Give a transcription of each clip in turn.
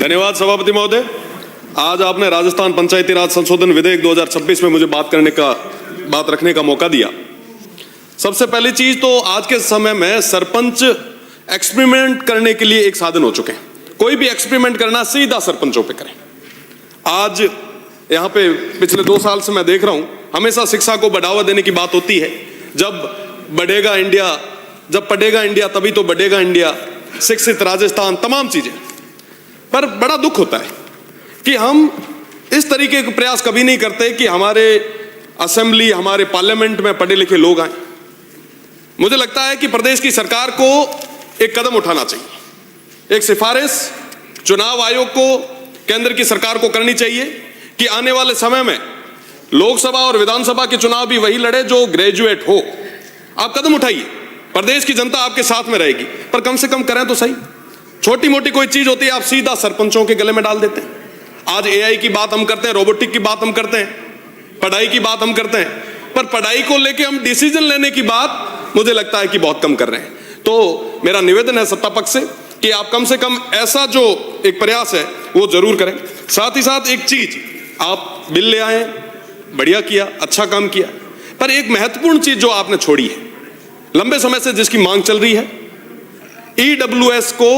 धन्यवाद सभापति महोदय। आज आपने राजस्थान पंचायती राज संशोधन विधेयक 2026 में मुझे बात रखने का मौका दिया। सबसे पहली चीज तो आज के समय में सरपंच एक्सपेरिमेंट करने के लिए एक साधन हो चुके हैं। कोई भी एक्सपेरिमेंट करना सीधा सरपंचों पे करें। आज यहाँ पे पिछले 2 साल से मैं देख रहा हूं, हमेशा शिक्षा को बढ़ावा देने की बात होती है। जब पढ़ेगा इंडिया तभी तो बढ़ेगा इंडिया, शिक्षित राजस्थान, तमाम चीजें। पर बड़ा दुख होता है कि हम इस तरीके के प्रयास कभी नहीं करते कि हमारे असेंबली, हमारे पार्लियामेंट में पढ़े लिखे लोग आए। मुझे लगता है कि प्रदेश की सरकार को एक कदम उठाना चाहिए। एक सिफारिश चुनाव आयोग को, केंद्र की सरकार को करनी चाहिए कि आने वाले समय में लोकसभा और विधानसभा के चुनाव भी वही लड़े जो ग्रेजुएट हो। आप कदम उठाइए, प्रदेश की जनता आपके साथ में रहेगी, पर कम से कम करें तो सही। छोटी मोटी कोई चीज होती है आप सीधा सरपंचों के गले में डाल देते हैं। आज एआई की बात हम करते हैं, रोबोटिक की बात हम करते हैं, पढ़ाई की बात हम करते हैं, पर पढ़ाई को लेके हम डिसीजन लेने की बात मुझे लगता है कि बहुत कम कर रहे हैं। तो मेरा निवेदन है सत्ता पक्ष से कि आप कम से कम ऐसा जो एक प्रयास है वो जरूर करें। साथ ही साथ एक चीज, आप बिल ले आए, बढ़िया किया, अच्छा काम किया, पर एक महत्वपूर्ण चीज जो आपने छोड़ी है, लंबे समय से जिसकी मांग चल रही है, ईडब्ल्यूएस को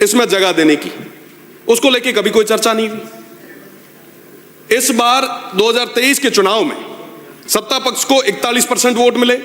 इसमें जगह देने की, उसको लेके कभी कोई चर्चा नहीं हुई। इस बार 2023 के चुनाव में सत्ता पक्ष को 41% वोट मिले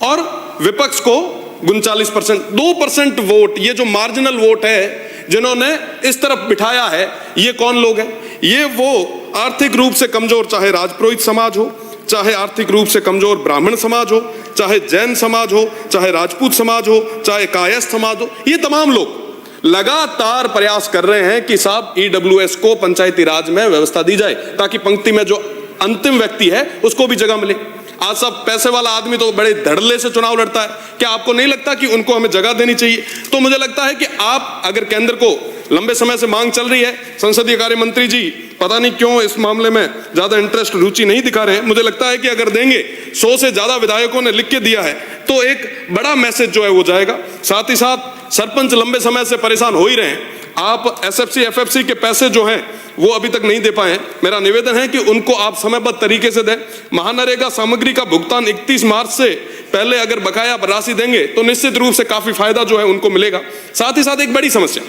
और विपक्ष को 39%। 2% वोट, ये जो मार्जिनल वोट है जिन्होंने इस तरफ बिठाया है, ये कौन लोग हैं? ये वो आर्थिक रूप से कमजोर, चाहे राजपुरोहित समाज हो, चाहे आर्थिक रूप से कमजोर ब्राह्मण समाज हो, चाहे जैन समाज हो, चाहे राजपूत समाज हो, चाहे कायस्थ समाज हो, ये तमाम लोग लगातार प्रयास कर रहे हैं कि साहब ईडब्ल्यूएस को पंचायती राज में व्यवस्था दी जाए ताकि पंक्ति में जो अंतिम व्यक्ति है उसको भी जगह मिले। आज सब पैसे वाला आदमी तो बड़े धड़ल्ले से चुनाव लड़ता है, क्या आपको नहीं लगता कि उनको हमें जगह देनी चाहिए? तो मुझे लगता है कि आप अगर केंद्र को लंबे समय से मांग चल रही है, संसदीय कार्य मंत्री जी पता नहीं क्यों इस मामले में ज्यादा इंटरेस्ट, रुचि नहीं दिखा रहे हैं। मुझे लगता है कि अगर देंगे, 100 से ज्यादा विधायकों ने लिख के दिया है, तो एक बड़ा मैसेज जो है वो जाएगा। साथ ही साथ सरपंच लंबे समय से परेशान हो ही रहे हैं। आप एसएफसी एफएफसी के पैसे जो हैं वो अभी तक नहीं दे पाए। मेरा निवेदन है कि उनको आप समयबद्ध तरीके से दें। महानरेगा सामग्री का भुगतान 31 मार्च से पहले अगर बकाया राशि देंगे तो निश्चित रूप से काफी फायदा जो है उनको मिलेगा। साथ ही साथ एक बड़ी समस्या,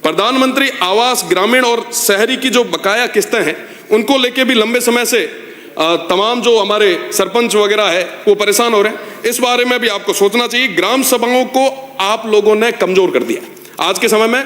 प्रधानमंत्री आवास ग्रामीण और शहरी की जो बकाया किस्तें हैं उनको लेके भी लंबे समय से तमाम जो हमारे सरपंच वगैरह है वो परेशान हो रहे हैं। इस बारे में भी आपको सोचना चाहिए। ग्राम सभाओं को आप लोगों ने कमजोर कर दिया। आज के समय में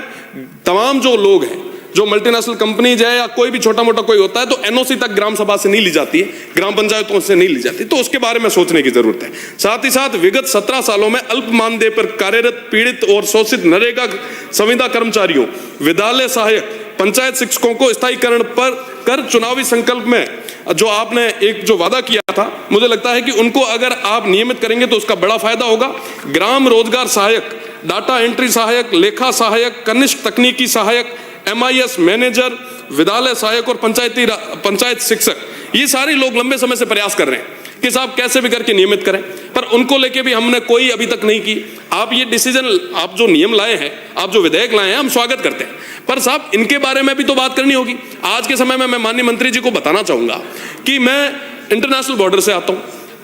तमाम जो लोग हैं, जो मल्टीनेशनल कंपनीज है या कोई भी छोटा मोटा कोई होता है, तो एनओसी तक ग्राम सभा से नहीं ली जाती है, ग्राम पंचायतों से नहीं ली जाती। तो उसके बारे में सोचने की जरूरत है। साथ ही साथ विगत 17 सालों में अल्प मानदेय पर कार्यरत पीड़ित और शोषित नरेगा संविदा कर्मचारियों, विद्यालय सहायक, पंचायत शिक्षकों को स्थायीकरण पर कर चुनावी संकल्प में जो आपने एक जो वादा किया था, मुझे लगता है कि उनको अगर आप नियमित करेंगे तो उसका बड़ा फायदा होगा। ग्राम रोजगार सहायक, डाटा एंट्री सहायक, लेखा सहायक, कनिष्ठ तकनीकी सहायक, MIS मैनेजर, विद्यालय सहायक और पंचायत शिक्षक, ये सारे लोग लंबे समय से प्रयास कर रहे हैं कि साहब कैसे भी करके नियमित करें, पर उनको लेके भी हमने कोई अभी तक नहीं की। आप ये डिसीजन, आप जो नियम लाए हैं, आप जो विधेयक लाए हैं, हम स्वागत करते हैं, पर साहब इनके बारे में भी तो बात करनी होगी। आज के समय में मैं माननीय मंत्री जी को बताना चाहूंगा कि मैं इंटरनेशनल बॉर्डर से आता हूं।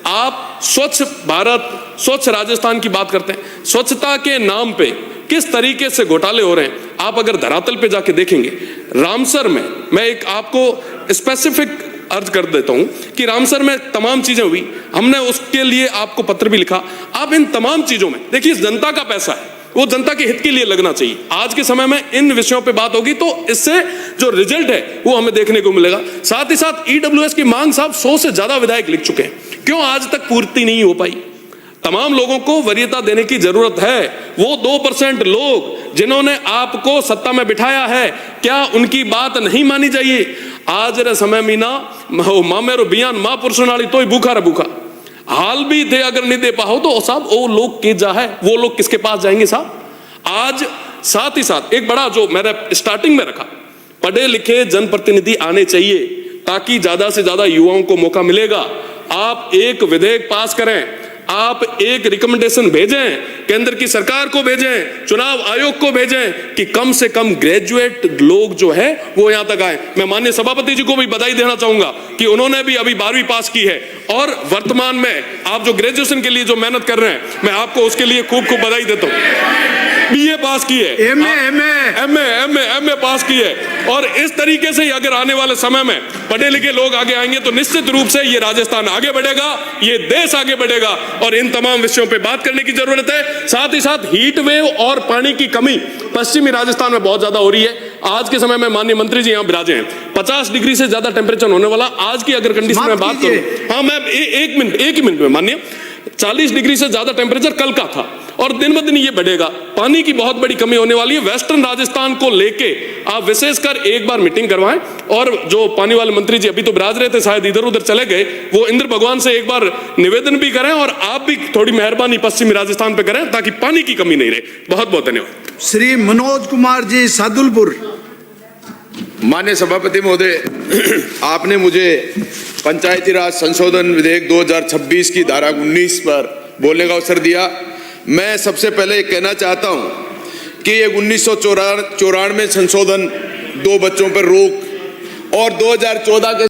आप स्वच्छ भारत, स्वच्छ राजस्थान की बात करते हैं, स्वच्छता के नाम पे किस तरीके से घोटाले हो रहे हैं आप अगर धरातल पे जाके देखेंगे। रामसर में मैं एक आपको स्पेसिफिक अर्ज कर देता हूं कि रामसर में तमाम चीजें हुई, हमने उसके लिए आपको पत्र भी लिखा। आप इन तमाम चीजों में देखिए, जनता का पैसा है, वो जनता के हित के लिए लगना चाहिए। आज के समय में इन विषयों पे बात होगी तो इससे जो रिजल्ट है वो हमें देखने को मिलेगा। साथ ही साथ ईडब्ल्यूएस की मांग साहब 100 से ज्यादा विधायक लिख चुके हैं, क्यों आज तक पूर्ति नहीं हो पाई? तमाम लोगों को वरीयता देने की जरूरत है। वो 2% लोग जिन्होंने आपको सत्ता में बिठाया है, क्या उनकी बात नहीं मानी चाहिए? आज रे समय मीना माँ मेरो बियान माँ पुरुषनाली तो ही भूखा रे भूखा, हाल भी थे अगर नहीं दे पाओ तो साहब वो लोग के जा है, वो लोग किसके पास जाएंगे साहब? आज साथ ही साथ एक बड़ा जो मैंने स्टार्टिंग में रखा, पढ़े लिखे जनप्रतिनिधि आने चाहिए ताकि ज्यादा से ज्यादा युवाओं को मौका मिलेगा। आप एक विधेयक पास करें, आप एक रिकमेंडेशन भेजें, केंद्र की सरकार को भेजें, चुनाव आयोग को भेजें कि कम से कम ग्रेजुएट लोग जो है वो यहां तक आए। मैं माननीय सभापति जी को भी बधाई देना चाहूंगा कि उन्होंने भी अभी 12वीं पास की है और वर्तमान में आप जो ग्रेजुएशन के लिए जो मेहनत कर रहे हैं, मैं आपको उसके लिए खूब खूब बधाई देता हूं। बीए पास की है, एमए पास की है, और इस तरीके से अगर आने वाले समय में पढ़े लिखे लोग आगे आएंगे तो निश्चित रूप से ये राजस्थान आगे बढ़ेगा, ये देश आगे बढ़ेगा। और इन तमाम विषयों पे बात करने की जरूरत है। साथ ही साथ हीट वेव और पानी की कमी पश्चिमी राजस्थान में बहुत ज्यादा हो रही है। आज के समय में माननीय मंत्री जी यहां विराजे हैं, 50 डिग्री से ज्यादा टेम्परेचर होने वाला। आज की अगर कंडीशन में बात करूं, हाँ मैं एक ही मिनट में, माननीय 40 डिग्री से ज्यादा टेम्परेचर कल का था और दिन ब दिन ये बढ़ेगा। पानी की बहुत बड़ी कमी होने वाली है। वेस्टर्न राजस्थान को लेके आप विशेषकर एक बार मीटिंग करवाएं, और जो पानी वाले मंत्री जी अभी तो विराज रहे थे, शायद इधर उधर चले गए, वो इंद्र भगवान से एक बार निवेदन भी करें और आप भी थोड़ी मेहरबानी पश्चिमी राजस्थान पे करें ताकि पानी की कमी नहीं रहे। बहुत बहुत धन्यवाद। श्री मनोज कुमार जी सादुलपुर। माननीय सभापति महोदय, आपने मुझे पंचायती राज संशोधन विधेयक 2026 की धारा 19 पर बोलने का अवसर दिया। मैं सबसे पहले कहना चाहता हूं कि ये 1994 संशोधन 2 बच्चों पर रोक और 2014 के